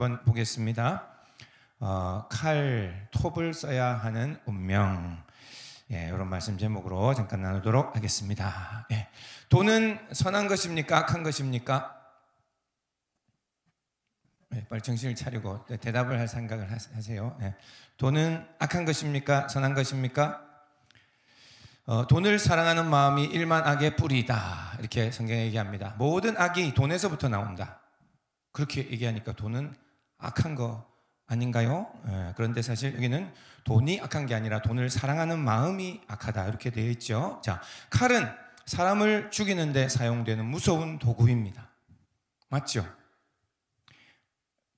한번 보겠습니다. 칼, 톱을 써야 하는 운명. 이런 말씀 제목으로 잠깐 나누도록 하겠습니다. 돈은 선한 것입니까? 악한 것입니까? 빨리 정신을 차리고 대답을 할 생각을 하세요. 돈은 악한 것입니까? 선한 것입니까? 돈을 사랑하는 마음이 일만 악의 뿌리다, 이렇게 성경에 얘기합니다. 모든 악이 돈에서부터 나온다, 그렇게 얘기하니까 돈은 악한 거 아닌가요? 그런데 사실 여기는 돈이 악한 게 아니라 돈을 사랑하는 마음이 악하다, 이렇게 되어 있죠. 자, 칼은 사람을 죽이는 데 사용되는 무서운 도구입니다. 맞죠?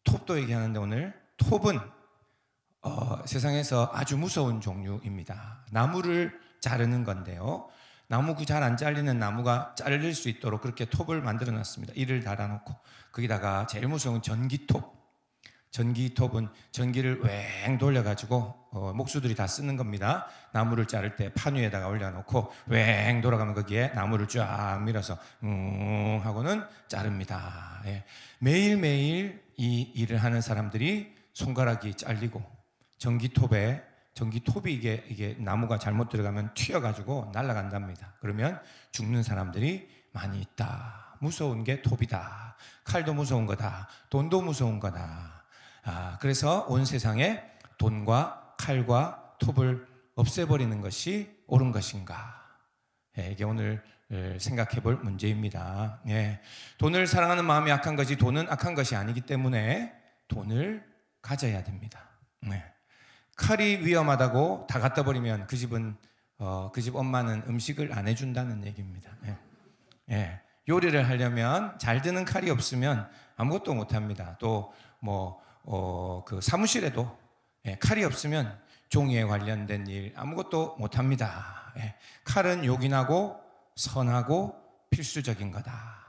톱도 얘기하는데 오늘 톱은 세상에서 아주 무서운 종류입니다. 나무를 자르는 건데요, 나무 잘 안 잘리는 나무가 잘릴 수 있도록 그렇게 톱을 만들어 놨습니다. 이를 달아놓고 거기다가 제일 무서운 전기톱. 전기톱은 전기를 왱 돌려가지고 목수들이 다 쓰는 겁니다. 나무를 자를 때 판 위에다가 올려놓고 왱 돌아가면 거기에 나무를 쫙 밀어서 하고는 자릅니다. 매일매일 이 일을 하는 사람들이 손가락이 잘리고 전기톱이 이게 나무가 잘못 들어가면 튀어가지고 날아간답니다. 그러면 죽는 사람들이 많이 있다. 무서운 게 톱이다. 칼도 무서운 거다. 돈도 무서운 거다. 그래서 온 세상에 돈과 칼과 톱을 없애버리는 것이 옳은 것인가? 이게 오늘 생각해 볼 문제입니다. 돈을 사랑하는 마음이 악한 것이, 돈은 악한 것이 아니기 때문에 돈을 가져야 됩니다. 칼이 위험하다고 다 갖다 버리면 그 집 엄마는 음식을 안 해준다는 얘기입니다. 요리를 하려면 잘 드는 칼이 없으면 아무것도 못 합니다. 또 그 사무실에도 칼이 없으면 종이에 관련된 일 아무것도 못 합니다. 칼은 요긴하고 선하고 필수적인 거다.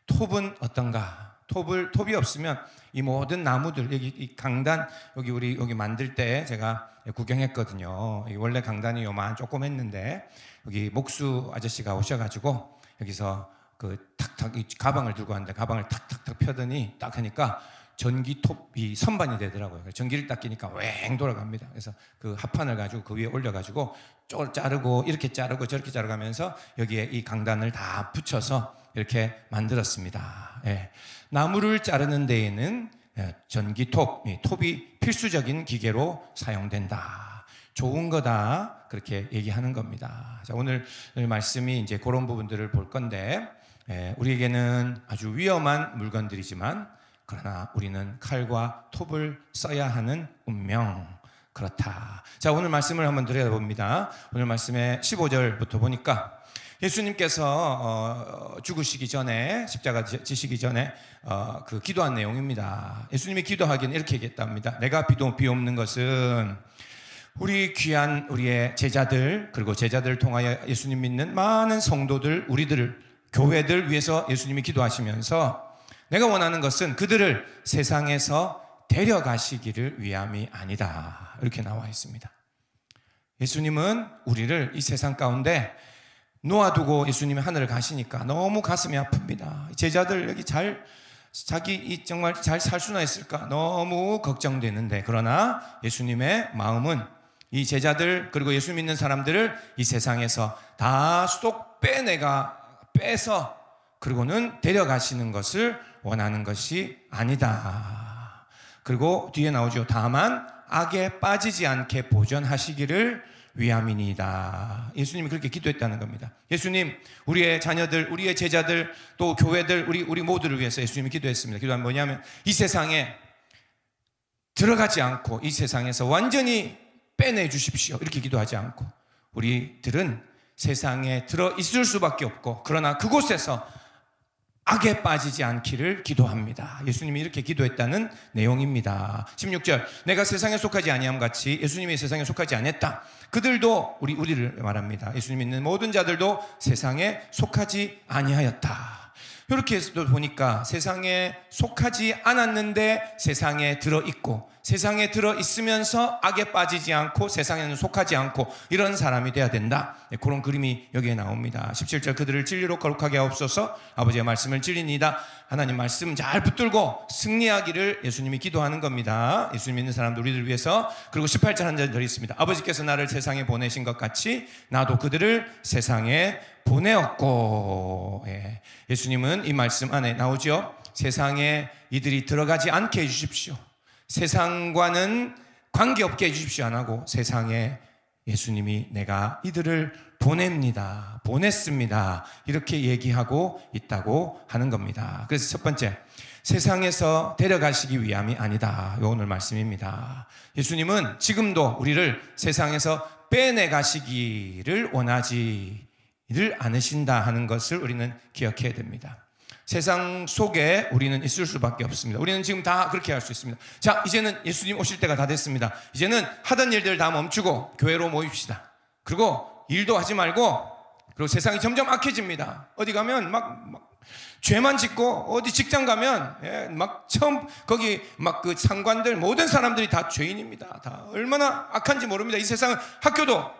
톱은 어떤가? 톱이 없으면 이 모든 나무들, 여기 이 강단, 여기 만들 때 제가 구경했거든요. 원래 강단이 요만 조금 했는데 여기 목수 아저씨가 오셔가지고 여기서 그 탁탁 이 가방을 들고 왔는데 가방을 탁탁탁 펴더니 딱 하니까 전기톱이 선반이 되더라고요. 전기를 딱 끼니까 왱 돌아갑니다. 그래서 그 합판을 가지고 그 위에 올려가지고 쪼를 자르고 이렇게 자르고 저렇게 자르가면서 여기에 이 강단을 다 붙여서 이렇게 만들었습니다. 나무를 자르는 데에는 톱이 필수적인 기계로 사용된다. 좋은 거다, 그렇게 얘기하는 겁니다. 자, 오늘 말씀이 이제 그런 부분들을 볼 건데, 우리에게는 아주 위험한 물건들이지만 그러나 우리는 칼과 톱을 써야 하는 운명, 그렇다. 자, 오늘 말씀을 한번 들여다봅니다. 오늘 말씀의 15절부터 보니까 예수님께서 죽으시기 전에, 십자가 지시기 전에 그 기도한 내용입니다. 예수님이 기도하기는 이렇게 얘기했답니다. 내가 비옵는 것은 우리 귀한 우리의 제자들, 그리고 제자들을 통하여 예수님 믿는 많은 성도들, 우리들을, 교회들 위해서 예수님이 기도하시면서 내가 원하는 것은 그들을 세상에서 데려가시기를 위함이 아니다, 이렇게 나와 있습니다. 예수님은 우리를 이 세상 가운데 놓아두고 예수님이 하늘을 가시니까 너무 가슴이 아픕니다. 제자들 여기 정말 잘 살 수나 있을까 너무 걱정되는데, 그러나 예수님의 마음은 이 제자들 그리고 예수 믿는 사람들을 이 세상에서 다 쏙 빼서 그리고는 데려가시는 것을 원하는 것이 아니다. 그리고 뒤에 나오죠. 다만 악에 빠지지 않게 보존하시기를 위함이니이다. 예수님이 그렇게 기도했다는 겁니다. 예수님, 우리의 자녀들, 우리의 제자들, 또 교회들, 우리 모두를 위해서 예수님이 기도했습니다. 기도한 뭐냐면 이 세상에 들어가지 않고 이 세상에서 완전히 빼내 주십시오, 이렇게 기도하지 않고 우리들은 세상에 들어 있을 수밖에 없고, 그러나 그곳에서 악에 빠지지 않기를 기도합니다. 예수님이 이렇게 기도했다는 내용입니다. 16절, 내가 세상에 속하지 아니함 같이 예수님이 세상에 속하지 않았다. 그들도 우리를 말합니다. 예수님 믿는 모든 자들도 세상에 속하지 아니하였다. 이렇게 해서 보니까 세상에 속하지 않았는데 세상에 들어있고, 세상에 들어있으면서 악에 빠지지 않고 세상에는 속하지 않고 이런 사람이 돼야 된다. 그런 그림이 여기에 나옵니다. 17절 그들을 진리로 거룩하게 하옵소서. 아버지의 말씀을 진리니이다. 하나님 말씀 잘 붙들고 승리하기를 예수님이 기도하는 겁니다. 예수님 믿는 사람들 우리들 위해서. 그리고 18절 한 절 더 있습니다. 아버지께서 나를 세상에 보내신 것 같이 나도 그들을 세상에 보내었고. 예수님은 이 말씀 안에 나오죠. 세상에 이들이 들어가지 않게 해주십시오. 세상과는 관계없게 해주십시오 안 하고 세상에 예수님이 내가 이들을 보냅니다, 보냈습니다, 이렇게 얘기하고 있다고 하는 겁니다. 그래서 첫 번째, 세상에서 데려가시기 위함이 아니다. 요 오늘 말씀입니다. 예수님은 지금도 우리를 세상에서 빼내가시기를 원하지를 않으신다 하는 것을 우리는 기억해야 됩니다. 세상 속에 우리는 있을 수밖에 없습니다. 우리는 지금 다 그렇게 할 수 있습니다. 자, 이제는 예수님 오실 때가 다 됐습니다. 이제는 하던 일들 다 멈추고 교회로 모입시다. 그리고 일도 하지 말고, 그리고 세상이 점점 악해집니다. 어디 가면 막 죄만 짓고, 어디 직장 가면 막 처음 거기 막 그 상관들 모든 사람들이 다 죄인입니다. 다 얼마나 악한지 모릅니다. 이 세상은 학교도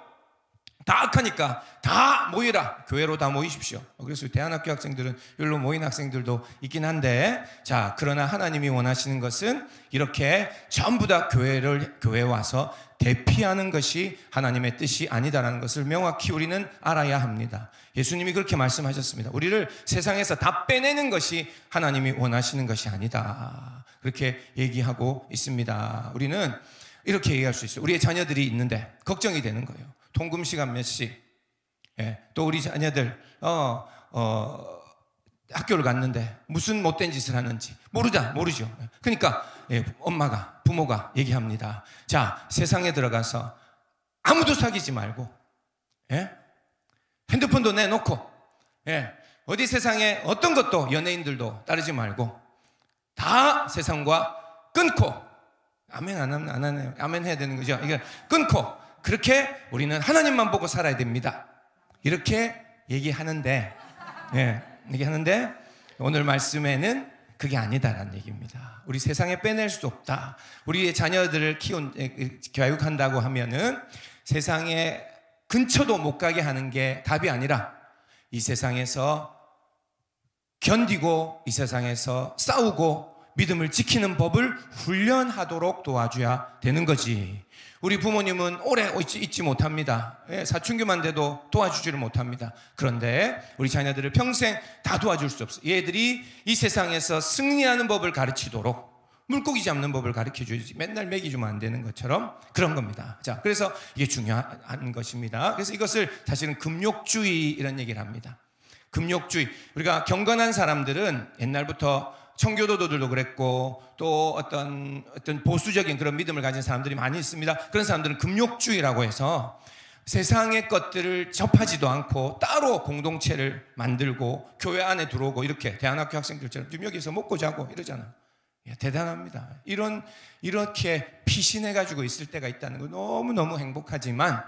다 악하니까 다 모이라, 교회로 다 모이십시오. 그래서 대안학교 학생들은 여기로 모인 학생들도 있긴 한데, 자, 그러나 하나님이 원하시는 것은 이렇게 전부 다 교회에 와서 대피하는 것이 하나님의 뜻이 아니다라는 것을 명확히 우리는 알아야 합니다. 예수님이 그렇게 말씀하셨습니다. 우리를 세상에서 다 빼내는 것이 하나님이 원하시는 것이 아니다, 그렇게 얘기하고 있습니다. 우리는 이렇게 얘기할 수 있어요. 우리의 자녀들이 있는데 걱정이 되는 거예요. 통금 시간 몇 시? 또 우리 자녀들 학교를 갔는데 무슨 못된 짓을 하는지 모르죠. 그러니까 엄마가, 부모가 얘기합니다. 자, 세상에 들어가서 아무도 사귀지 말고, 핸드폰도 내놓고, 어디 세상에 어떤 것도 연예인들도 따르지 말고 다 세상과 끊고, 아멘 안 하네요. 아멘 해야 되는 거죠. 이게 끊고 그렇게 우리는 하나님만 보고 살아야 됩니다. 이렇게 얘기하는데 오늘 말씀에는 그게 아니다라는 얘기입니다. 우리 세상에 빼낼 수 없다. 우리의 자녀들을 교육한다고 하면은 세상에 근처도 못 가게 하는 게 답이 아니라 이 세상에서 견디고 이 세상에서 싸우고 믿음을 지키는 법을 훈련하도록 도와줘야 되는 거지. 우리 부모님은 오래 있지 못합니다. 사춘기만 돼도 도와주지를 못합니다. 그런데 우리 자녀들을 평생 다 도와줄 수 없어요. 얘들이 이 세상에서 승리하는 법을 가르치도록 물고기 잡는 법을 가르쳐줘야지, 맨날 먹이 주면 안 되는 것처럼 그런 겁니다. 자, 그래서 이게 중요한 것입니다. 그래서 이것을 사실은 금욕주의 이런 얘기를 합니다. 금욕주의. 우리가 경건한 사람들은 옛날부터 청교도들도 그랬고 또 어떤 보수적인 그런 믿음을 가진 사람들이 많이 있습니다. 그런 사람들은 금욕주의라고 해서 세상의 것들을 접하지도 않고 따로 공동체를 만들고 교회 안에 들어오고, 이렇게 대안학교 학생들처럼 여기서 먹고 자고 이러잖아요. 대단합니다. 이렇게 피신해가지고 있을 때가 있다는 거 너무너무 행복하지만,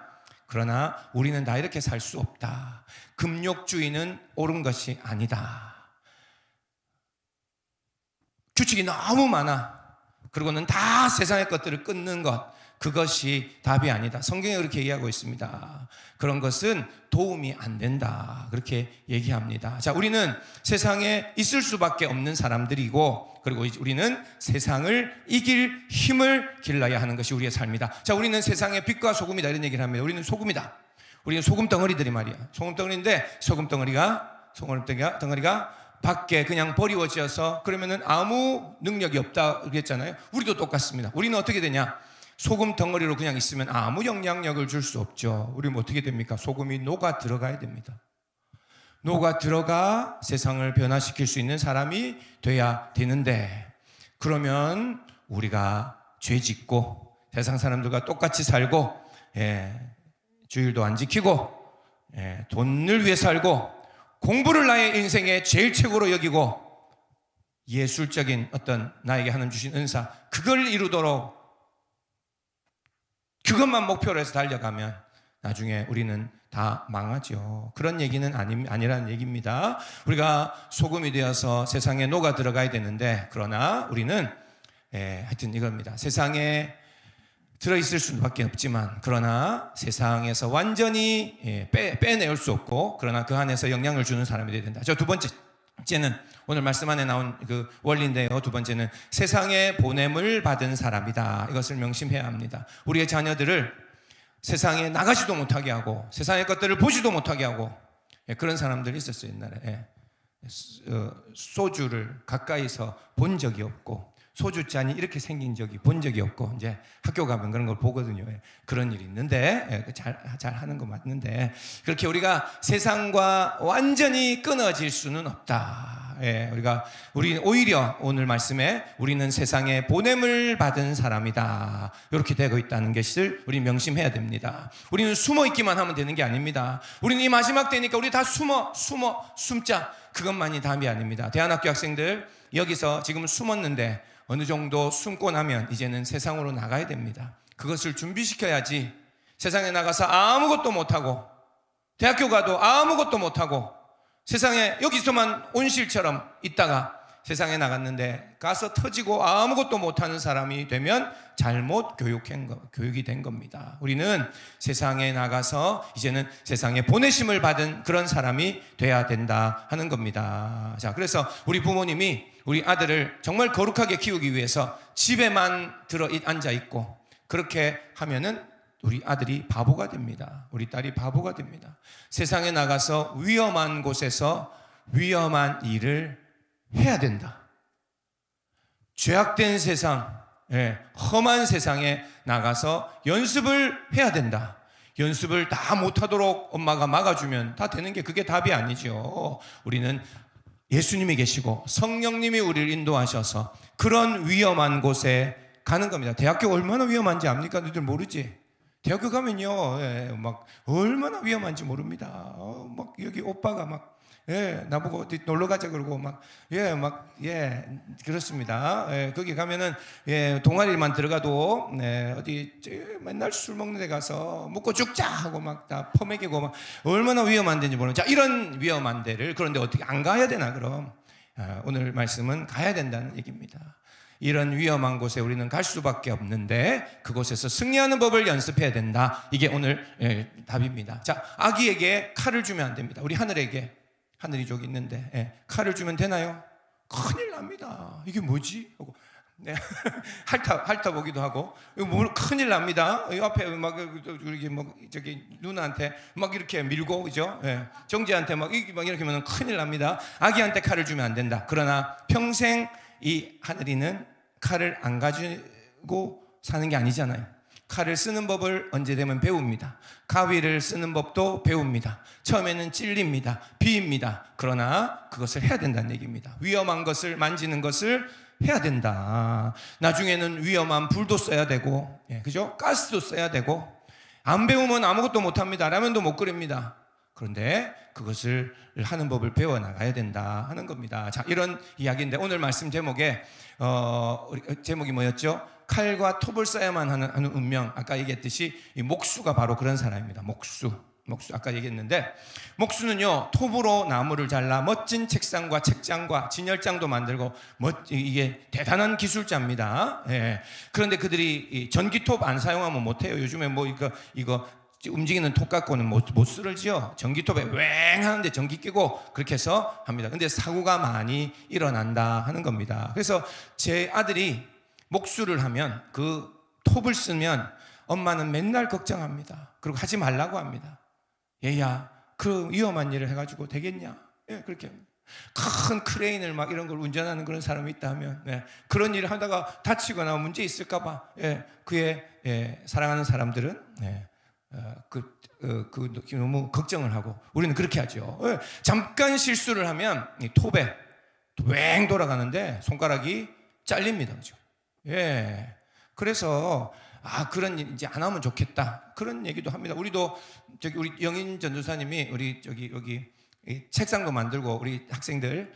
그러나 우리는 다 이렇게 살 수 없다. 금욕주의는 옳은 것이 아니다. 규칙이 너무 많아. 그리고는 다 세상의 것들을 끊는 것, 그것이 답이 아니다. 성경에 그렇게 얘기하고 있습니다. 그런 것은 도움이 안 된다, 그렇게 얘기합니다. 자, 우리는 세상에 있을 수밖에 없는 사람들이고, 그리고 우리는 세상을 이길 힘을 길러야 하는 것이 우리의 삶이다. 자, 우리는 세상의 빛과 소금이다, 이런 얘기를 합니다. 우리는 소금이다. 우리는 소금 덩어리들이 말이야. 소금 덩어리인데 소금 덩어리가 밖에 그냥 버리워져서 그러면은 아무 능력이 없다 그랬잖아요. 우리도 똑같습니다. 우리는 어떻게 되냐? 소금 덩어리로 그냥 있으면 아무 영향력을 줄 수 없죠. 우리는 어떻게 됩니까? 소금이 녹아 들어가야 됩니다. 녹아 들어가 세상을 변화시킬 수 있는 사람이 돼야 되는데, 그러면 우리가 죄 짓고 세상 사람들과 똑같이 살고, 주일도 안 지키고, 돈을 위해 살고, 공부를 나의 인생의 제일 최고로 여기고, 예술적인 어떤 나에게 하나님 주신 은사, 그걸 이루도록 그것만 목표로 해서 달려가면 나중에 우리는 다 망하죠. 그런 얘기는 아니라는 얘기입니다. 우리가 소금이 되어서 세상에 녹아 들어가야 되는데, 그러나 우리는 하여튼 이겁니다. 세상에 들어있을 수밖에 없지만, 그러나 세상에서 완전히 빼내올 수 없고, 그러나 그 안에서 영향을 주는 사람이 되어야 된다. 저 두 번째는 오늘 말씀 안에 나온 그 원리인데요. 두 번째는 세상에 보냄을 받은 사람이다. 이것을 명심해야 합니다. 우리의 자녀들을 세상에 나가지도 못하게 하고 세상의 것들을 보지도 못하게 하고 그런 사람들이 있었어요. 옛날에 소주를 가까이서 본 적이 없고 소주잔이 이렇게 생긴 적이 본 적이 없고, 이제 학교 가면 그런 걸 보거든요. 그런 일이 있는데 잘 하는 거 맞는데, 그렇게 우리가 세상과 완전히 끊어질 수는 없다. 우리 오히려 오늘 말씀에 우리는 세상에 보냄을 받은 사람이다, 이렇게 되고 있다는 것을 우리 명심해야 됩니다. 우리는 숨어 있기만 하면 되는 게 아닙니다. 우리는 이 마지막 때니까 우리 다 숨자, 그것만이 답이 아닙니다. 대안학교 학생들 여기서 지금 숨었는데 어느 정도 숨고 나면 이제는 세상으로 나가야 됩니다. 그것을 준비시켜야지 세상에 나가서 아무것도 못하고 대학교 가도 아무것도 못하고 세상에 여기서만 온실처럼 있다가 세상에 나갔는데 가서 터지고 아무것도 못하는 사람이 되면 잘못 교육이 된 겁니다. 우리는 세상에 나가서 이제는 세상에 보내심을 받은 그런 사람이 돼야 된다 하는 겁니다. 자, 그래서 우리 부모님이 우리 아들을 정말 거룩하게 키우기 위해서 집에만 들어 앉아 있고 그렇게 하면은 우리 아들이 바보가 됩니다. 우리 딸이 바보가 됩니다. 세상에 나가서 위험한 곳에서 위험한 일을 해야 된다. 죄악된 세상, 험한 세상에 나가서 연습을 해야 된다. 연습을 다 못하도록 엄마가 막아주면 다 되는 게 그게 답이 아니죠. 우리는 예수님이 계시고 성령님이 우리를 인도하셔서 그런 위험한 곳에 가는 겁니다. 대학교 얼마나 위험한지 압니까? 너희들 모르지? 대학교 가면요, 막 얼마나 위험한지 모릅니다. 막 여기 오빠가 막 나보고 어디 놀러 가자 그러고 그렇습니다. 거기 가면은 동아리만 들어가도 어디 맨날 술 먹는 데 가서 먹고 죽자 하고 막 다 퍼먹이고 막 얼마나 위험한 데인지 모르는. 자, 이런 위험한 데를 그런데 어떻게 안 가야 되나 그럼? 오늘 말씀은 가야 된다는 얘기입니다. 이런 위험한 곳에 우리는 갈 수밖에 없는데 그곳에서 승리하는 법을 연습해야 된다. 이게 오늘 답입니다. 자, 아기에게 칼을 주면 안 됩니다. 우리 하늘이 저기 있는데 칼을 주면 되나요? 큰일 납니다. 이게 뭐지? 하고 핥아보기도 하고 이거 큰일 납니다. 이 앞에 막 저기 누나한테 막 이렇게 밀고 그죠? 정지한테 막 이렇게 하면 큰일 납니다. 아기한테 칼을 주면 안 된다. 그러나 평생 이 하늘이는 칼을 안 가지고 사는 게 아니잖아요. 칼을 쓰는 법을 언제 되면 배웁니다. 가위를 쓰는 법도 배웁니다. 처음에는 찔립니다. 비입니다. 그러나 그것을 해야 된다는 얘기입니다. 위험한 것을 만지는 것을 해야 된다. 나중에는 위험한 불도 써야 되고, 그죠? 가스도 써야 되고, 안 배우면 아무것도 못합니다. 라면도 못 끓입니다. 그런데 그것을 하는 법을 배워나가야 된다 하는 겁니다. 자, 이런 이야기인데 오늘 말씀 제목에 제목이 뭐였죠? 칼과 톱을 써야만 하는 운명. 아까 얘기했듯이 이 목수가 바로 그런 사람입니다. 목수 아까 얘기했는데, 목수는요 톱으로 나무를 잘라 멋진 책상과 책장과 진열장도 만들고 이게 대단한 기술자입니다. 그런데 그들이 전기톱 안 사용하면 못해요. 요즘에 뭐 이거 움직이는 톱 갖고는 못 쓰러지요. 전기톱에 웽 하는데 전기 끼고 그렇게 해서 합니다. 근데 사고가 많이 일어난다 하는 겁니다. 그래서 제 아들이 목수를 하면 그 톱을 쓰면 엄마는 맨날 걱정합니다. 그리고 하지 말라고 합니다. 얘야, 그 위험한 일을 해가지고 되겠냐? 그렇게 합니다. 큰 크레인을 막 이런 걸 운전하는 그런 사람이 있다 하면 그런 일을 하다가 다치거나 문제 있을까봐 그의 사랑하는 사람들은 너무 걱정을 하고, 우리는 그렇게 하죠. 잠깐 실수를 하면 이 톱에 웽 돌아가는데 손가락이 잘립니다. 그죠? 그래서 그런 일 이제 안 하면 좋겠다. 그런 얘기도 합니다. 우리도 우리 영인 전도사님이 우리 여기 책상도 만들고 우리 학생들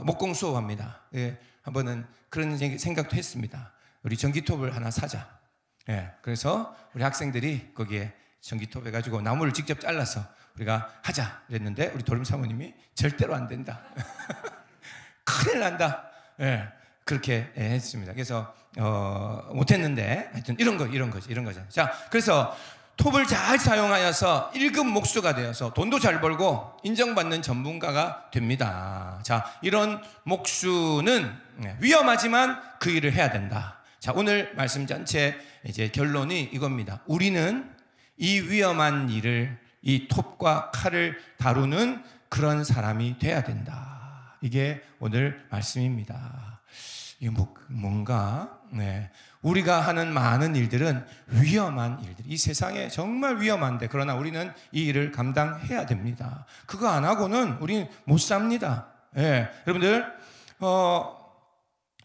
목공 수업합니다. 한번은 그런 생각도 했습니다. 우리 전기톱을 하나 사자. 그래서 우리 학생들이 거기에 전기톱 해가지고 나무를 직접 잘라서 우리가 하자 그랬는데 우리 도림 사모님이 절대로 안 된다. 큰일 난다. 예, 그렇게 했습니다. 그래서 못했는데 하여튼 이런 거죠. 자, 그래서 톱을 잘 사용하여서 1급 목수가 되어서 돈도 잘 벌고 인정받는 전문가가 됩니다. 자, 이런 목수는 위험하지만 그 일을 해야 된다. 자, 오늘 말씀 전체 이제 결론이 이겁니다. 우리는 이 위험한 일을, 이 톱과 칼을 다루는 그런 사람이 돼야 된다. 이게 오늘 말씀입니다. 이게 뭔가 우리가 하는 많은 일들은 위험한 일들, 이 세상에 정말 위험한데 그러나 우리는 이 일을 감당해야 됩니다. 그거 안 하고는 우리는 못 삽니다. 여러분들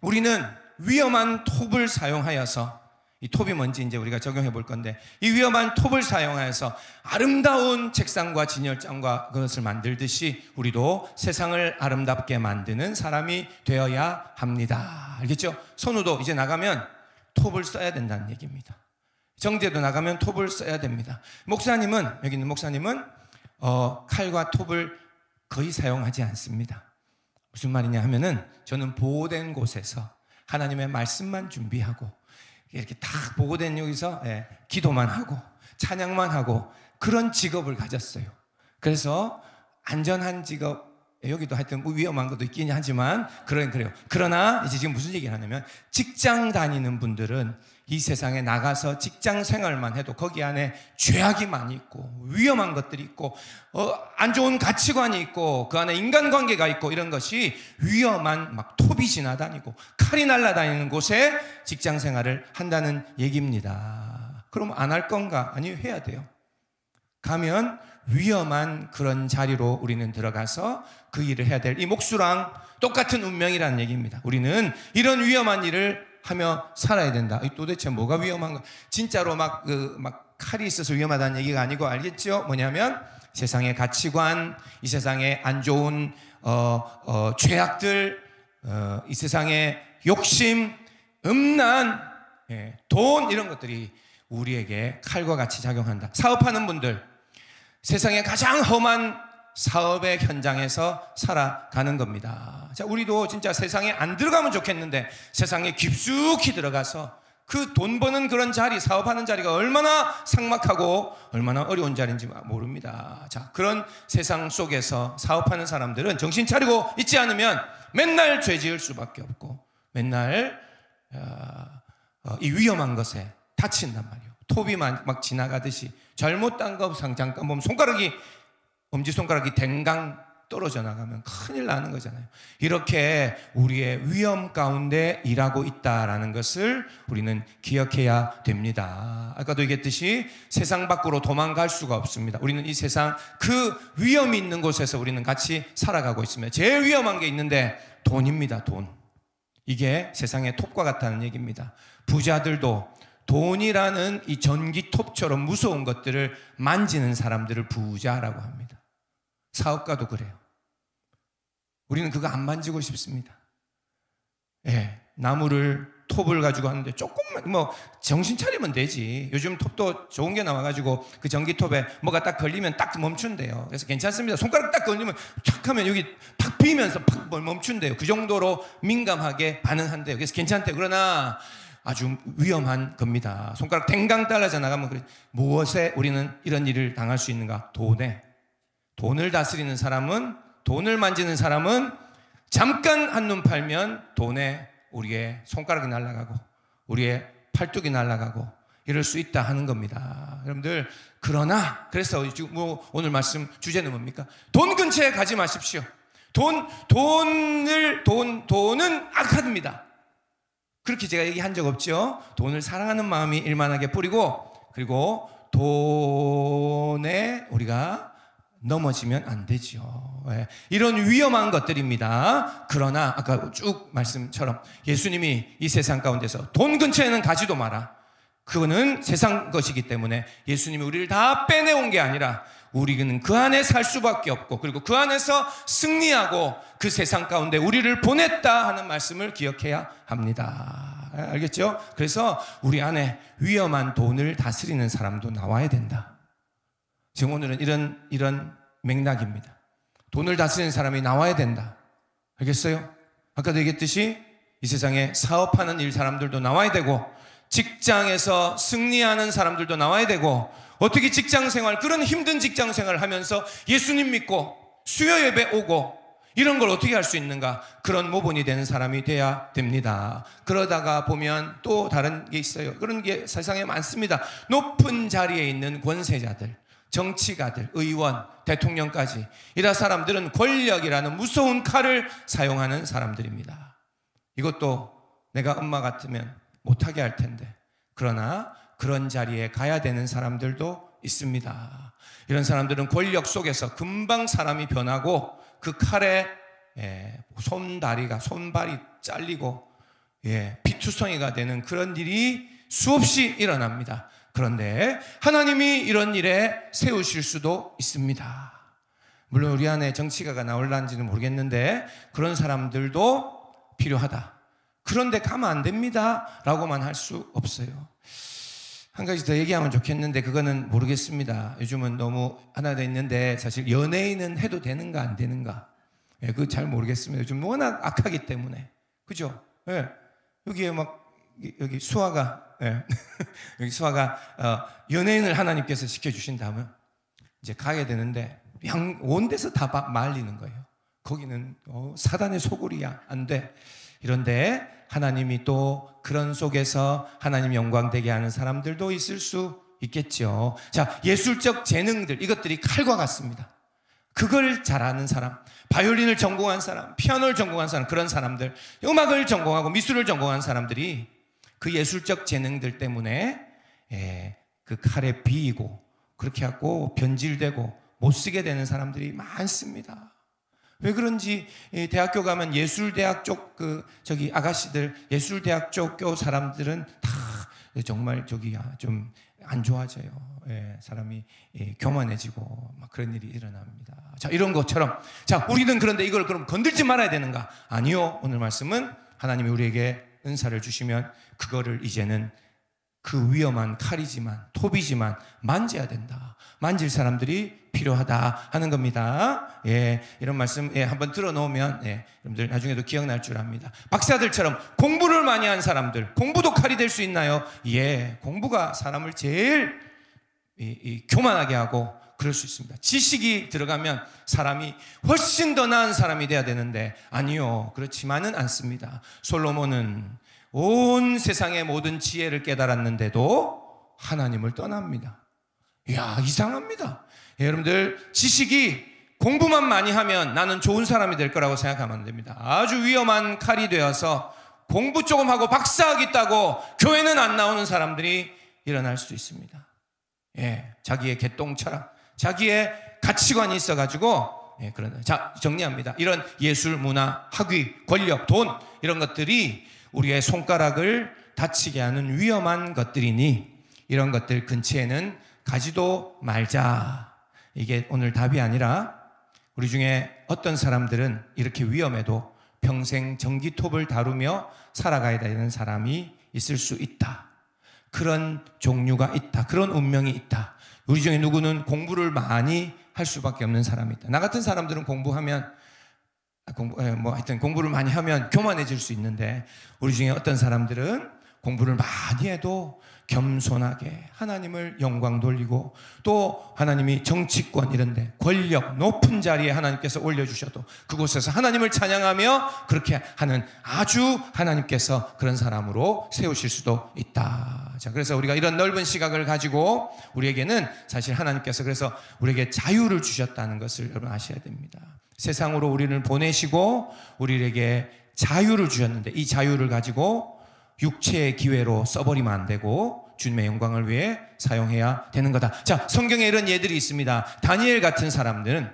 우리는 위험한 톱을 사용하여서, 이 톱이 뭔지 이제 우리가 적용해 볼 건데, 이 위험한 톱을 사용하여서 아름다운 책상과 진열장과 그것을 만들듯이 우리도 세상을 아름답게 만드는 사람이 되어야 합니다. 알겠죠? 선우도 이제 나가면 톱을 써야 된다는 얘기입니다. 정재도 나가면 톱을 써야 됩니다. 목사님은, 여기 있는 목사님은 칼과 톱을 거의 사용하지 않습니다. 무슨 말이냐 하면은, 저는 보호된 곳에서 하나님의 말씀만 준비하고 이렇게 딱 보고된 여기서 기도만 하고 찬양만 하고 그런 직업을 가졌어요. 그래서 안전한 직업, 여기도 하여튼 위험한 것도 있긴 하지만 그래요. 그러나 이제 지금 무슨 얘기를 하냐면, 직장 다니는 분들은 이 세상에 나가서 직장 생활만 해도 거기 안에 죄악이 많이 있고 위험한 것들이 있고 안 좋은 가치관이 있고 그 안에 인간관계가 있고 이런 것이 위험한 막 톱이 지나다니고 칼이 날아다니는 곳에 직장 생활을 한다는 얘기입니다. 그럼 안 할 건가? 아니요, 해야 돼요. 가면 위험한 그런 자리로 우리는 들어가서 그 일을 해야 될, 이 목수랑 똑같은 운명이라는 얘기입니다. 우리는 이런 위험한 일을 하며 살아야 된다. 도대체 뭐가 위험한가? 진짜로 막 칼이 있어서 위험하다는 얘기가 아니고, 알겠죠? 뭐냐면 세상의 가치관, 이 세상의 안 좋은 죄악들, 이 세상의 욕심, 음란, 돈, 이런 것들이 우리에게 칼과 같이 작용한다. 사업하는 분들, 세상의 가장 험한 사업의 현장에서 살아가는 겁니다. 자, 우리도 진짜 세상에 안 들어가면 좋겠는데 세상에 깊숙이 들어가서 그 돈 버는 그런 자리, 사업하는 자리가 얼마나 삭막하고 얼마나 어려운 자리인지 모릅니다. 자, 그런 세상 속에서 사업하는 사람들은 정신 차리고 있지 않으면 맨날 죄 지을 수밖에 없고 맨날 이 위험한 것에 다친단 말이에요. 톱이 막 지나가듯이 잘못한 거 잠깐 보면 엄지손가락이 댕강 떨어져 나가면 큰일 나는 거잖아요. 이렇게 우리의 위험 가운데 일하고 있다라는 것을 우리는 기억해야 됩니다. 아까도 얘기했듯이 세상 밖으로 도망갈 수가 없습니다. 우리는 이 세상 그 위험이 있는 곳에서 우리는 같이 살아가고 있습니다. 제일 위험한 게 있는데 돈입니다. 돈. 이게 세상의 톱과 같다는 얘기입니다. 부자들도 돈이라는 이 전기톱처럼 무서운 것들을 만지는 사람들을 부자라고 합니다. 사업가도 그래요. 우리는 그거 안 만지고 싶습니다. 나무를, 톱을 가지고 하는데 조금만 정신 차리면 되지. 요즘 톱도 좋은 게 나와가지고 그 전기톱에 뭐가 딱 걸리면 딱 멈춘대요. 그래서 괜찮습니다. 손가락 딱 걸리면 탁 하면 여기 팍 비면서 팍 멈춘대요. 그 정도로 민감하게 반응한대요. 그래서 괜찮대요. 그러나 아주 위험한 겁니다. 손가락 댕강 떨어져 나가면 무엇에 우리는 이런 일을 당할 수 있는가? 돈을 다스리는 사람은, 돈을 만지는 사람은 잠깐 한눈 팔면 돈에 우리의 손가락이 날아가고 우리의 팔뚝이 날아가고 이럴 수 있다 하는 겁니다. 여러분들, 그러나 그래서 지금 오늘 말씀 주제는 뭡니까? 돈 근처에 가지 마십시오. 돈은 악합니다. 그렇게 제가 얘기한 적 없죠. 돈을 사랑하는 마음이 일만하게 뿌리고, 그리고 돈에 우리가 넘어지면 안 되죠. 이런 위험한 것들입니다. 그러나 아까 쭉 말씀처럼 예수님이 이 세상 가운데서 돈 근처에는 가지도 마라. 그거는 세상 것이기 때문에 예수님이 우리를 다 빼내온 게 아니라 우리는 그 안에 살 수밖에 없고, 그리고 그 안에서 승리하고 그 세상 가운데 우리를 보냈다 하는 말씀을 기억해야 합니다. 알겠죠? 그래서 우리 안에 위험한 돈을 다스리는 사람도 나와야 된다. 지금 오늘은 이런 맥락입니다. 돈을 다스리는 사람이 나와야 된다. 알겠어요? 아까도 얘기했듯이 이 세상에 사업하는 일 사람들도 나와야 되고, 직장에서 승리하는 사람들도 나와야 되고, 어떻게 직장생활, 그런 힘든 직장생활을 하면서 예수님 믿고 수요 예배 오고 이런 걸 어떻게 할 수 있는가? 그런 모본이 되는 사람이 돼야 됩니다. 그러다가 보면 또 다른 게 있어요. 그런 게 세상에 많습니다. 높은 자리에 있는 권세자들, 정치가들, 의원, 대통령까지 이런 사람들은 권력이라는 무서운 칼을 사용하는 사람들입니다. 이것도 내가 엄마 같으면 못하게 할 텐데, 그러나 그런 자리에 가야 되는 사람들도 있습니다. 이런 사람들은 권력 속에서 금방 사람이 변하고 그 칼에 손발이 잘리고 피투성이가 되는 그런 일이 수없이 일어납니다. 그런데 하나님이 이런 일에 세우실 수도 있습니다. 물론 우리 안에 정치가가 나올란지는 모르겠는데 그런 사람들도 필요하다. 그런데 가면 안 됩니다 라고만 할 수 없어요. 한 가지 더 얘기하면 좋겠는데 그거는 모르겠습니다. 요즘은 너무 하나 더 있는데, 사실 연예인은 해도 되는가 안 되는가, 그거 잘 모르겠습니다. 요즘 워낙 악하기 때문에. 그죠? 여기에 여기 수아가 여기 수아가 연예인을 하나님께서 시켜주신다면 이제 가야 되는데 온 데서 다 말리는 거예요. 거기는 사단의 소굴이야, 안 돼. 이런데 하나님이 또 그런 속에서 하나님 영광 되게 하는 사람들도 있을 수 있겠죠. 자, 예술적 재능들, 이것들이 칼과 같습니다. 그걸 잘하는 사람, 바이올린을 전공한 사람, 피아노를 전공한 사람, 그런 사람들, 음악을 전공하고 미술을 전공한 사람들이 그 예술적 재능들 때문에 그 칼에 비이고 그렇게 하고 변질되고 못 쓰게 되는 사람들이 많습니다. 왜 그런지 대학교 가면 예술대학 쪽 아가씨들, 예술대학 쪽 교 사람들은 다 정말 좀 안 좋아져요. 사람이 교만해지고 막 그런 일이 일어납니다. 자, 이런 것처럼, 자, 우리는 그런데 이걸 그럼 건들지 말아야 되는가? 아니요. 오늘 말씀은 하나님이 우리에게 은사를 주시면 그거를 이제는 그 위험한 칼이지만, 톱이지만 만져야 된다. 만질 사람들이 필요하다 하는 겁니다. 이런 말씀 한번 들어놓으면 여러분들 나중에도 기억날 줄 압니다. 박사들처럼 공부를 많이 한 사람들, 공부도 칼이 될 수 있나요? 공부가 사람을 제일 교만하게 하고 그럴 수 있습니다. 지식이 들어가면 사람이 훨씬 더 나은 사람이 돼야 되는데, 아니요, 그렇지만은 않습니다. 솔로몬은 온 세상의 모든 지혜를 깨달았는데도 하나님을 떠납니다. 이야, 이상합니다. 여러분들, 지식이 공부만 많이 하면 나는 좋은 사람이 될 거라고 생각하면 안 됩니다. 아주 위험한 칼이 되어서 공부 조금 하고 박사학위 따고 교회는 안 나오는 사람들이 일어날 수 있습니다. 자기의 개똥철학, 자기의 가치관이 있어가지고 자, 정리합니다. 이런 예술, 문화, 학위, 권력, 돈, 이런 것들이 우리의 손가락을 다치게 하는 위험한 것들이니 이런 것들 근처에는 가지도 말자. 이게 오늘 답이 아니라, 우리 중에 어떤 사람들은 이렇게 위험해도 평생 전기톱을 다루며 살아가야 되는 사람이 있을 수 있다. 그런 종류가 있다. 그런 운명이 있다. 우리 중에 누구는 공부를 많이 할 수밖에 없는 사람이 있다. 나 같은 사람들은 공부하면 하여튼 공부를 많이 하면 교만해질 수 있는데, 우리 중에 어떤 사람들은 공부를 많이 해도 겸손하게 하나님을 영광 돌리고, 또 하나님이 정치권 이런데 권력 높은 자리에 하나님께서 올려주셔도 그곳에서 하나님을 찬양하며 그렇게 하는 아주 하나님께서 그런 사람으로 세우실 수도 있다. 자, 그래서 우리가 이런 넓은 시각을 가지고, 우리에게는 사실 하나님께서 그래서 우리에게 자유를 주셨다는 것을 여러분 아셔야 됩니다. 세상으로 우리를 보내시고 우리에게 자유를 주셨는데, 이 자유를 가지고 육체의 기회로 써버리면 안 되고 주님의 영광을 위해 사용해야 되는 거다. 자, 성경에 이런 예들이 있습니다. 다니엘 같은 사람들은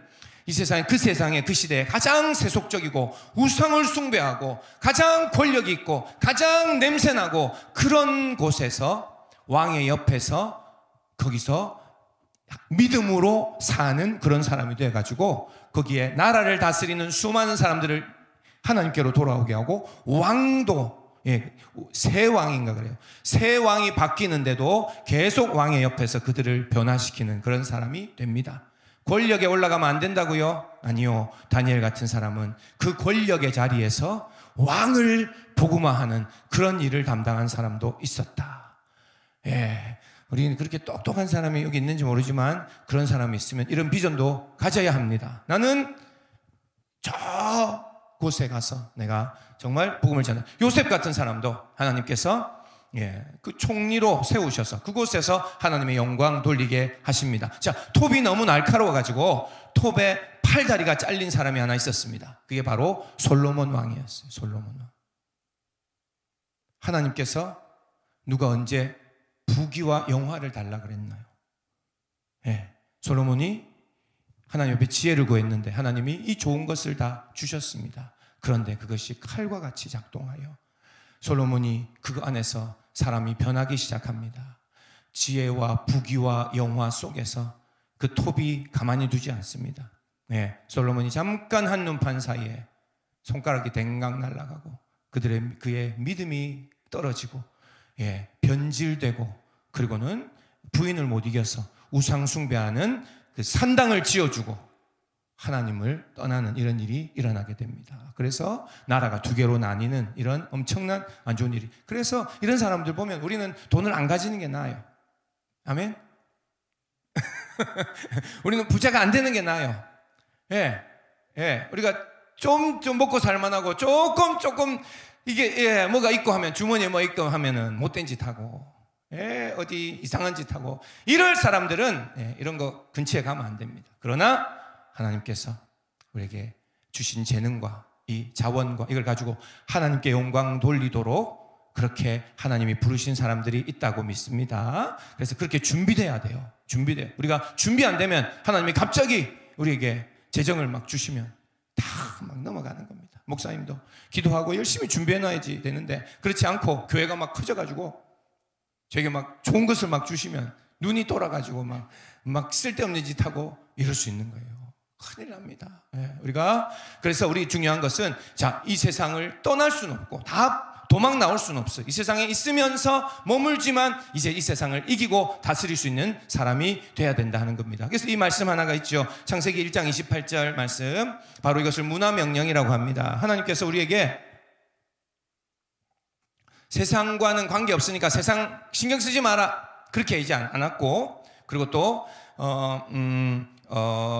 이 세상에, 그 세상에, 그 시대에 가장 세속적이고 우상을 숭배하고 가장 권력이 있고 가장 냄새나고 그런 곳에서, 왕의 옆에서, 거기서 믿음으로 사는 그런 사람이 돼가지고 거기에 나라를 다스리는 수많은 사람들을 하나님께로 돌아오게 하고, 왕도 예, 새 왕인가 그래요. 새 왕이 바뀌는데도 계속 왕의 옆에서 그들을 변화시키는 그런 사람이 됩니다. 권력에 올라가면 안 된다고요? 아니요. 다니엘 같은 사람은 그 권력의 자리에서 왕을 복음화하는 그런 일을 담당한 사람도 있었다. 예, 우리는 그렇게 똑똑한 사람이 여기 있는지 모르지만 그런 사람이 있으면 이런 비전도 가져야 합니다. 나는 저 곳에 가서 내가 정말 복음을 전하. 요셉 같은 사람도 하나님께서 그 총리로 세우셔서 그곳에서 하나님의 영광 돌리게 하십니다. 자, 톱이 너무 날카로워 가지고 톱에 팔다리가 잘린 사람이 하나 있었습니다. 그게 바로 솔로몬 왕이었어요. 솔로몬 왕. 하나님께서 누가 언제 부귀와 영화를 달라 그랬나요? 솔로몬이 하나님 옆에 지혜를 구했는데 하나님이 이 좋은 것을 다 주셨습니다. 그런데 그것이 칼과 같이 작동하여 솔로몬이 그 안에서 사람이 변하기 시작합니다. 지혜와 부귀와 영화 속에서 그 톱이 가만히 두지 않습니다. 솔로몬이 잠깐 한눈판 사이에 손가락이 댕강 날아가고 그의 믿음이 떨어지고 변질되고 그리고는 부인을 못 이겨서 우상 숭배하는 그 산당을 지어주고 하나님을 떠나는 이런 일이 일어나게 됩니다. 그래서 나라가 두 개로 나뉘는 이런 엄청난 안 좋은 일이. 그래서 이런 사람들 보면 우리는 돈을 안 가지는 게 나아요. 아멘. 우리는 부자가 안 되는 게 나아요. 우리가 좀 먹고 살만하고 조금 이게 뭐가 있고 하면 주머니에 뭐 있고 하면은 못된 짓 하고 어디 이상한 짓 하고 이럴 사람들은 이런 거 근처에 가면 안 됩니다. 그러나 하나님께서 우리에게 주신 재능과 이 자원과 이걸 가지고 하나님께 영광 돌리도록 그렇게 하나님이 부르신 사람들이 있다고 믿습니다. 그래서 그렇게 준비돼야 돼요. 우리가 준비 안 되면 하나님이 갑자기 우리에게 재정을 막 주시면 다 막 넘어가는 겁니다. 목사님도 기도하고 열심히 준비해놔야지 되는데 그렇지 않고 교회가 막 커져가지고 저에게 막 좋은 것을 막 주시면 눈이 돌아가지고 막 쓸데없는 짓 하고 이럴 수 있는 거예요. 큰일 납니다. 우리가 그래서 우리 중요한 것은 자, 이 세상을 떠날 수는 없고 다 도망 나올 수는 없어요. 이 세상에 있으면서 머물지만 이제 이 세상을 이기고 다스릴 수 있는 사람이 돼야 된다 하는 겁니다. 그래서 이 말씀 하나가 있죠. 창세기 1장 28절 말씀, 바로 이것을 문화명령이라고 합니다. 하나님께서 우리에게 세상과는 관계없으니까 세상 신경 쓰지 마라 그렇게 얘기하지 않았고, 그리고 또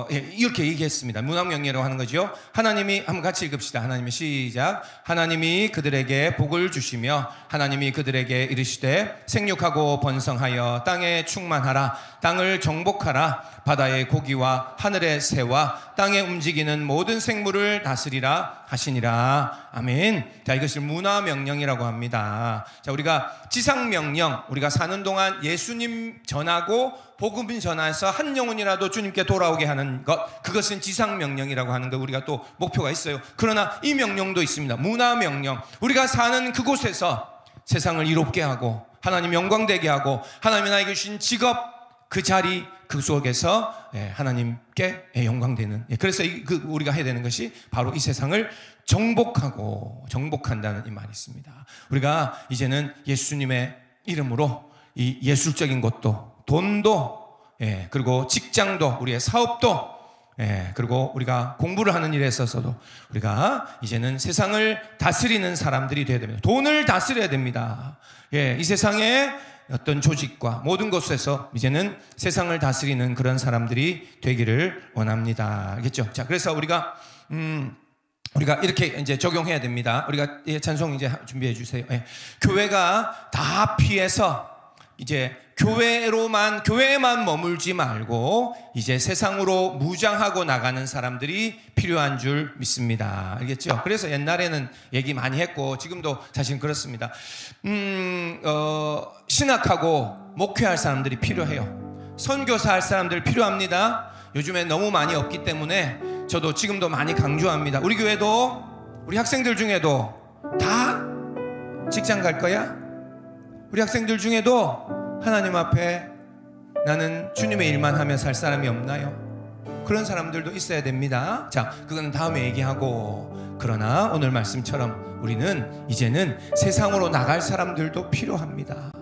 이렇게 얘기했습니다. 문화명령이라고 하는 거죠. 하나님이 한번 같이 읽읍시다. 하나님이 시작. 하나님이 그들에게 복을 주시며 하나님이 그들에게 이르시되 생육하고 번성하여 땅에 충만하라. 땅을 정복하라. 바다의 고기와 하늘의 새와 땅에 움직이는 모든 생물을 다스리라 하시니라. 아멘. 자, 이것을 문화명령이라고 합니다. 자, 우리가 지상명령, 우리가 사는 동안 예수님 전하고 복음 전해서 한 영혼이라도 주님께 돌아오게 하는 것, 그것은 지상명령이라고 하는 것, 우리가 또 목표가 있어요. 그러나 이 명령도 있습니다. 문화명령. 우리가 사는 그곳에서 세상을 이롭게 하고 하나님 영광되게 하고 하나님이 나에게 주신 직업, 그 자리, 그 속에서 하나님께 영광되는, 그래서 우리가 해야 되는 것이 바로 이 세상을 정복한다는 이 말이 있습니다. 우리가 이제는 예수님의 이름으로 이 예술적인 것도, 돈도, 그리고 직장도, 우리의 사업도, 그리고 우리가 공부를 하는 일에 있어서도 우리가 이제는 세상을 다스리는 사람들이 되어야 됩니다. 돈을 다스려야 됩니다. 이 세상에 어떤 조직과 모든 곳에서 이제는 세상을 다스리는 그런 사람들이 되기를 원합니다. 알겠죠? 자, 그래서 우리가 이렇게 이제 적용해야 됩니다. 우리가 찬송 이제 준비해 주세요. 교회가 다 피해서 이제 교회에만 머물지 말고 이제 세상으로 무장하고 나가는 사람들이 필요한 줄 믿습니다. 알겠죠? 그래서 옛날에는 얘기 많이 했고 지금도 사실 그렇습니다. 신학하고 목회할 사람들이 필요해요. 선교사 할 사람들 필요합니다. 요즘에 너무 많이 없기 때문에 저도 지금도 많이 강조합니다. 우리 교회도, 우리 학생들 중에도 다 직장 갈 거야? 우리 학생들 중에도 하나님 앞에 나는 주님의 일만 하며 살 사람이 없나요? 그런 사람들도 있어야 됩니다. 자, 그건 다음에 얘기하고, 그러나 오늘 말씀처럼 우리는 이제는 세상으로 나갈 사람들도 필요합니다.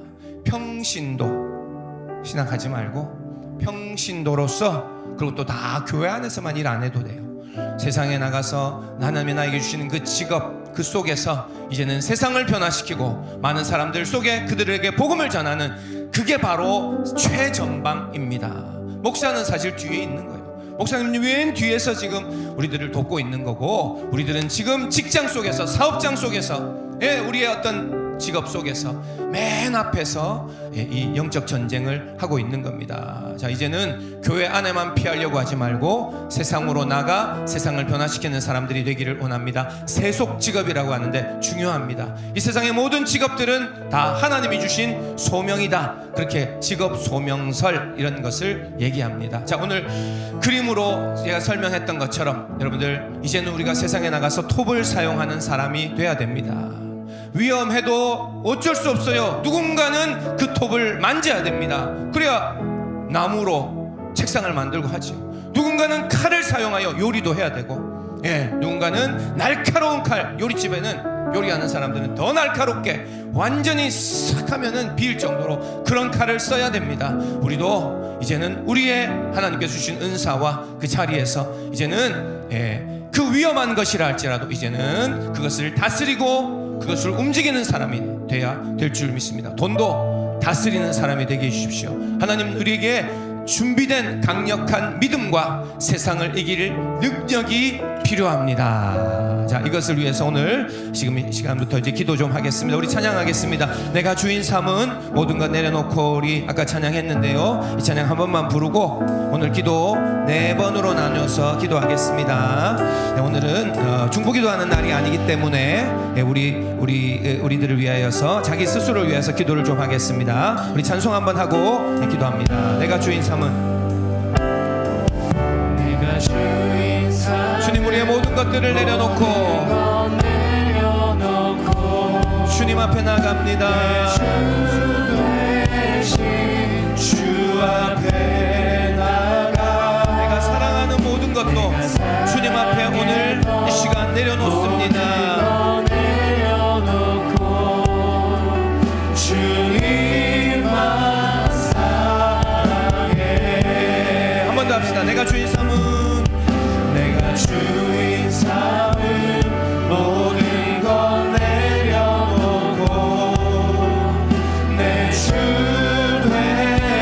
평신도 신앙하지 말고 평신도로서, 그리고 또 다 교회 안에서만 일 안 해도 돼요. 세상에 나가서 하나님이 나에게 주시는 그 직업, 그 속에서 이제는 세상을 변화시키고 많은 사람들 속에 그들에게 복음을 전하는, 그게 바로 최전방입니다. 목사는 사실 뒤에 있는 거예요. 목사님 웬 뒤에서 지금 우리들을 돕고 있는 거고, 우리들은 지금 직장 속에서, 사업장 속에서, 우리의 어떤 직업 속에서 맨 앞에서 이 영적 전쟁을 하고 있는 겁니다. 자, 이제는 교회 안에만 피하려고 하지 말고 세상으로 나가 세상을 변화시키는 사람들이 되기를 원합니다. 세속 직업이라고 하는데 중요합니다. 이 세상의 모든 직업들은 다 하나님이 주신 소명이다. 그렇게 직업 소명설 이런 것을 얘기합니다. 자, 오늘 그림으로 제가 설명했던 것처럼 여러분들, 이제는 우리가 세상에 나가서 톱을 사용하는 사람이 돼야 됩니다. 위험해도 어쩔 수 없어요. 누군가는 그 톱을 만져야 됩니다. 그래야 나무로 책상을 만들고 하죠. 누군가는 칼을 사용하여 요리도 해야 되고, 누군가는 날카로운 칼, 요리집에는 요리하는 사람들은 더 날카롭게 완전히 싹 하면은 비일 정도로 그런 칼을 써야 됩니다. 우리도 이제는 우리의 하나님께서 주신 은사와 그 자리에서 이제는 그 위험한 것이라 할지라도 이제는 그것을 다스리고 그것을 움직이는 사람이 돼야 될 줄 믿습니다. 돈도 다스리는 사람이 되게 해주십시오. 하나님, 우리에게 준비된 강력한 믿음과 세상을 이길 능력이 필요합니다. 자, 이것을 위해서 오늘 지금 이 시간부터 이제 기도 좀 하겠습니다. 우리 찬양하겠습니다. 내가 주인 삼은 모든 것 내려놓고, 우리 아까 찬양했는데요. 이 찬양 한 번만 부르고 오늘 기도 4번으로 나눠서 기도하겠습니다. 오늘은 중보기도하는 날이 아니기 때문에 우리들을 위하여서, 자기 스스로를 위해서 기도를 좀 하겠습니다. 우리 찬송 한번 하고 기도합니다. 내가 주인 삼은, 주님, 우리의 모든 것들을 내려놓고 주님 앞에 나갑니다. 주 앞에 나가 내가 사랑하는 모든 것도 주님 앞에 오늘 이 시간 내려놓습니다. 주님만 사랑해. 한 번 더 합시다. 내가 주인 삼은, 내가 주인 삼은 모든 것 내려놓고 내 주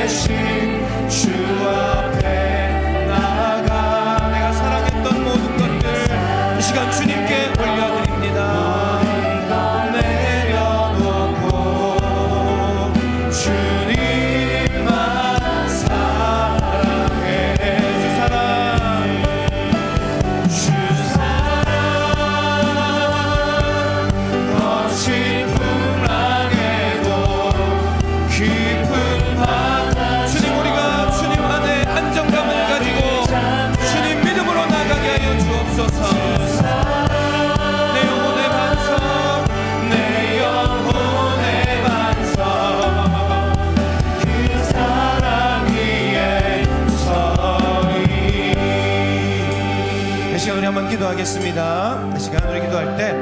되신 주 앞에 나가 내가 사랑했던 모든 것들 이 시간 주님께 올려드립니다. 내려놓고 주님만 사랑해. 주 사랑, 주 사랑 거친 풍랑에도 깊은 바다. 주님, 우리가 주님 안에 안정감을 가지고 주님 믿음으로 나가게 하여 주옵소서. 내 영혼의 반석, 내 영혼의 반석, 그 사랑 위에 서리. 이 시간 우리 한번 기도하겠습니다. 이 시간 우리 기도할 때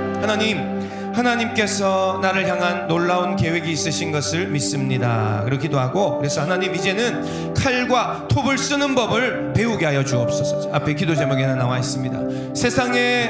하나님께서 나를 향한 놀라운 계획이 있으신 것을 믿습니다. 그리고 기도하고, 그래서 하나님, 이제는 칼과 톱을 쓰는 법을 배우게 하여 주옵소서. 앞에 기도 제목에는 나와 있습니다. 세상에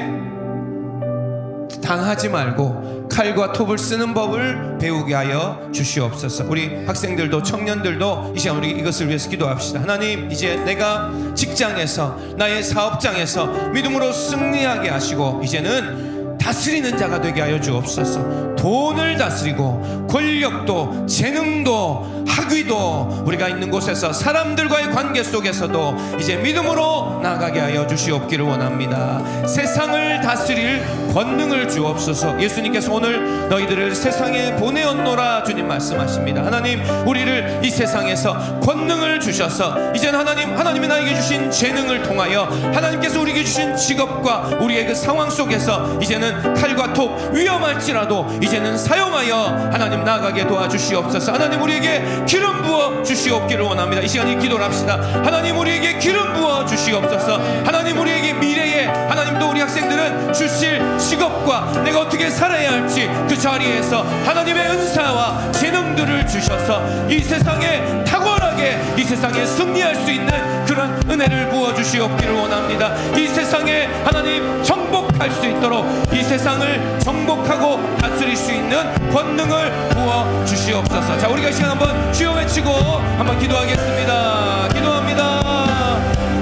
당하지 말고 칼과 톱을 쓰는 법을 배우게 하여 주시옵소서. 우리 학생들도 청년들도 이 시간 우리 이것을 위해서 기도합시다. 하나님, 이제 내가 직장에서, 나의 사업장에서 믿음으로 승리하게 하시고 이제는 다스리는 자가 되게 하여 주옵소서. 돈을 다스리고 권력도 재능도 학위도 우리가 있는 곳에서 사람들과의 관계 속에서도 이제 믿음으로 나가게 하여 주시옵기를 원합니다. 세상을 다스릴 권능을 주옵소서. 예수님께서 오늘 너희들을 세상에 보내었노라 주님 말씀하십니다. 하나님, 우리를 이 세상에서 권능을 주셔서 이제는 하나님이 나에게 주신 재능을 통하여 하나님께서 우리에게 주신 직업과 우리의 그 상황 속에서 이제는 하나님 칼과 톱 위험할지라도 이제는 사용하여 하나님 나아가게 도와주시옵소서. 하나님 우리에게 기름 부어 주시옵기를 원합니다. 이 시간에 기도를 합시다. 하나님 우리에게 기름 부어 주시옵소서. 하나님 우리에게 미래에 하나님 또 우리 학생들은 주실 직업과 내가 어떻게 살아야 할지 그 자리에서 하나님의 은사와 재능들을 주셔서 이 세상에 탁월하게 이 세상에 승리할 수 있는 그런 은혜를 부어 주시옵기를 원합니다. 이 세상에 하나님 정복할 수 있도록 이 세상을 정복하고 다스릴 수 있는 권능을 부어 주시옵소서. 자, 우리가 이 시간 한번 주여 외치고 한번 기도하겠습니다. 기도합니다.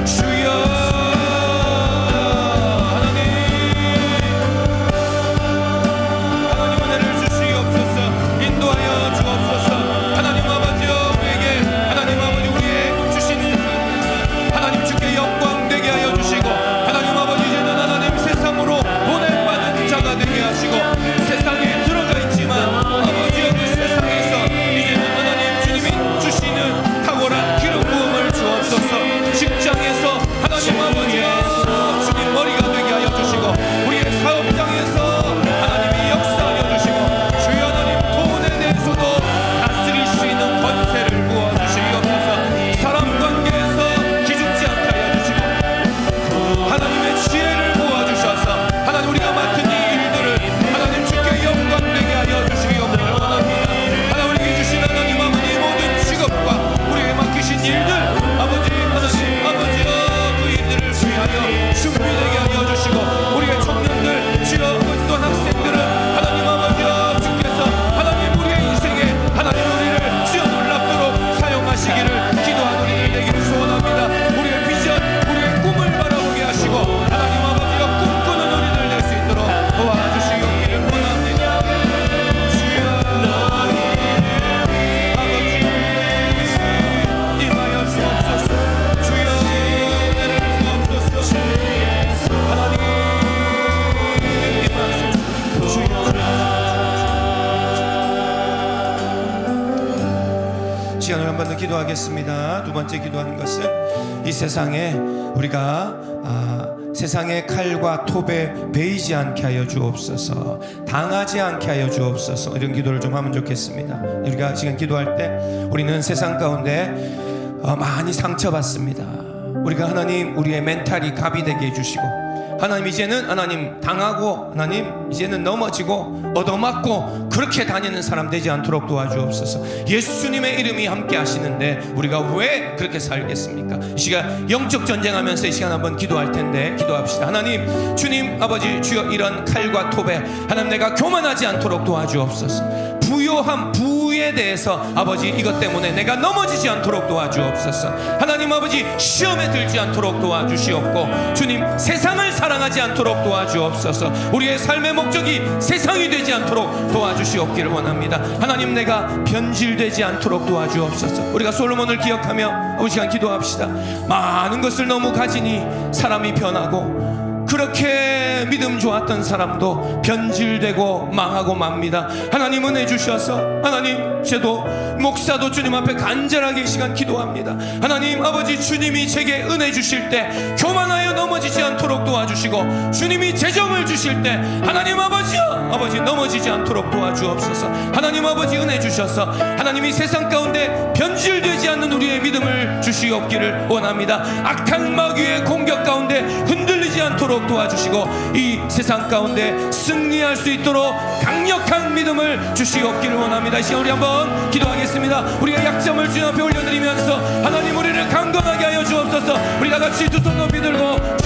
주여 시간을 한 번 더 기도하겠습니다. 두 번째 기도하는 것은 이 세상에 우리가 세상의 칼과 톱에 베이지 않게 하여 주옵소서. 당하지 않게 하여 주옵소서. 이런 기도를 좀 하면 좋겠습니다. 우리가 지금 기도할 때 우리는 세상 가운데 많이 상처받습니다. 우리가 하나님 우리의 멘탈이 갑이 되게 해주시고 하나님 이제는 하나님 당하고 하나님 이제는 넘어지고 얻어맞고 그렇게 다니는 사람 되지 않도록 도와주옵소서. 예수님의 이름이 함께 하시는데 우리가 왜 그렇게 살겠습니까? 이 시간 영적 전쟁하면서 이 시간 한번 기도할 텐데 기도합시다. 하나님 주님 아버지 주여 이런 칼과 톱에 하나님 내가 교만하지 않도록 도와주옵소서. 부요한 부에 대해서 아버지 이것 때문에 내가 넘어지지 않도록 도와주옵소서. 하나님 아버지 시험에 들지 않도록 도와주시옵고 주님 세상을 사랑하지 않도록 도와주옵소서. 우리의 삶의 목적이 세상이 되지 않도록 도와주시옵기를 원합니다. 하나님 내가 변질되지 않도록 도와주옵소서. 우리가 솔로몬을 기억하며 이 시간 기도합시다. 많은 것을 너무 가지니 사람이 변하고 그렇게 믿음 좋았던 사람도 변질되고 망하고 맙니다. 하나님 은혜 주셔서 하나님 저도 목사도 주님 앞에 간절하게 이 시간 기도합니다. 하나님 아버지 주님이 제게 은혜 주실 때 교만하여 넘어지지 않도록 도와주시고 주님이 재정을 주실 때 하나님 아버지 넘어지지 않도록 도와주옵소서. 하나님 아버지 은혜 주셔서 하나님이 세상 가운데 변질되지 않는 우리의 믿음을 주시옵기를 원합니다. 악한 마귀의 공격 가운데 흔들리지 않도록 도와주시고 이 세상 가운데 승리할 수 있도록 강력한 믿음을 주시옵기를 원합니다. 이 시간 우리 한번 기도하겠습니다. 우리가 약점을 주님 앞에 올려드리면서 하나님 우리를 강건하게 하여 주옵소서. 우리 다 같이 두 손 높이 들고